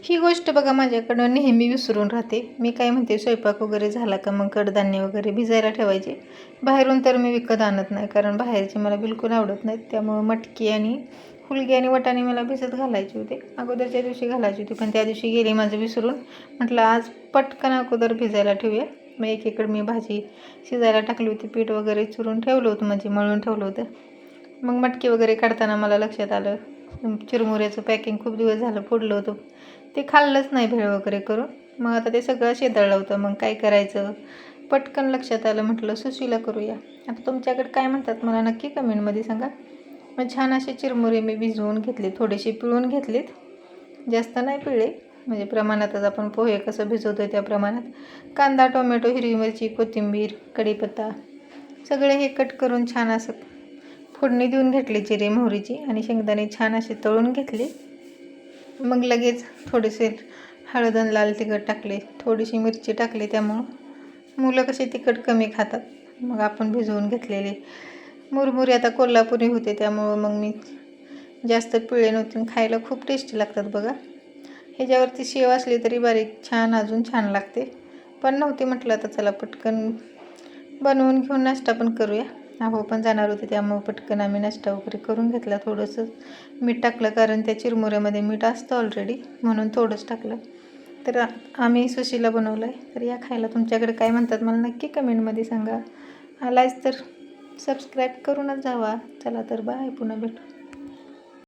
ही गोष्ट बघा माझ्याकडं नेहमी विसरून राहते. मी काय म्हणते स्वयंपाक वगैरे झाला का मग कडधान्य वगैरे भिजायला ठेवायचे. बाहेरून तर मी विकत आणत नाही, कारण बाहेरचे मला बिलकुल आवडत नाहीत. त्यामुळं मटकी आणि हुलगे आणि वाटाणे मला भिजत घालायचे होते. अगोदरच्या दिवशी घालायचे होते, पण त्या दिवशी गेले माझं विसरून. म्हटलं आज पटकन अगोदर भिजायला ठेवूया. मग एकीकडे मी भाजी शिजायला टाकली होती, पीठ वगैरे चुरून ठेवलं होतं, म्हणजे मळून ठेवलं होतं. मग मटकी वगैरे काढताना मला लक्षात आलं चिरमुऱ्याचं पॅकिंग खूप दिवस झालं फोडलं होतं, ते खाल्लंच नाही भेळ वगैरे करून. मग आता ते सगळं शेदळलं होतं. मग काय करायचं, पटकन लक्षात आलं, म्हटलं सुशीला करूया. आता तुमच्याकडे काय म्हणतात मला नक्की कमेंटमध्ये सांगा. मग छान असे चिरमुरे मी भिजवून घेतले, थोडेसे पिळून घेतलेत, जास्त नाही पिळले, म्हणजे प्रमाणातच आपण पोहे कसं भिजवतो त्या प्रमाणात. कांदा, टोमॅटो, हिरवी मिरची, कोथिंबीर, कढीपत्ता सगळे हे कट करून छान असं फोडणी देऊन घेतली जिरे मोहरीची, आणि शेंगदाणे छान असे तळून घेतले. मग लगेच थोडेसे हळद आणि लाल तिखट टाकले, थोडीशी मिरची टाकली, त्यामुळं मुलं कसे तिखट कमी खातात. मग आपण भिजवून घेतलेले मुरमुरे आता कोल्हापुरी होते, त्यामुळं मग मी जास्त पिळे नव्हते. खायला खूप टेस्टी लागतात बघा. ह्याच्यावरती शेव असली तरी बारीक छान अजून छान लागते, पण नव्हती. म्हटलं आता चला पटकन बनवून घेऊन नाश्ता पण करूया. अहो पण जाणार होते, त्यामुळं पटकन आम्ही नाश्ता वगैरे करून घेतला. थोडंसं मीठ टाकलं, कारण त्या चिरमुऱ्यामध्ये मीठ असतं ऑलरेडी, म्हणून थोडंच टाकलं. तर आम्ही सुशीला बनवलं आहे, तर या खायला. तुमच्याकडे काय म्हणतात मला नक्की कमेंटमध्ये सांगा. आलायच तर सबस्क्राईब करूनच जावा. चला तर बाय, पुन्हा भेटू.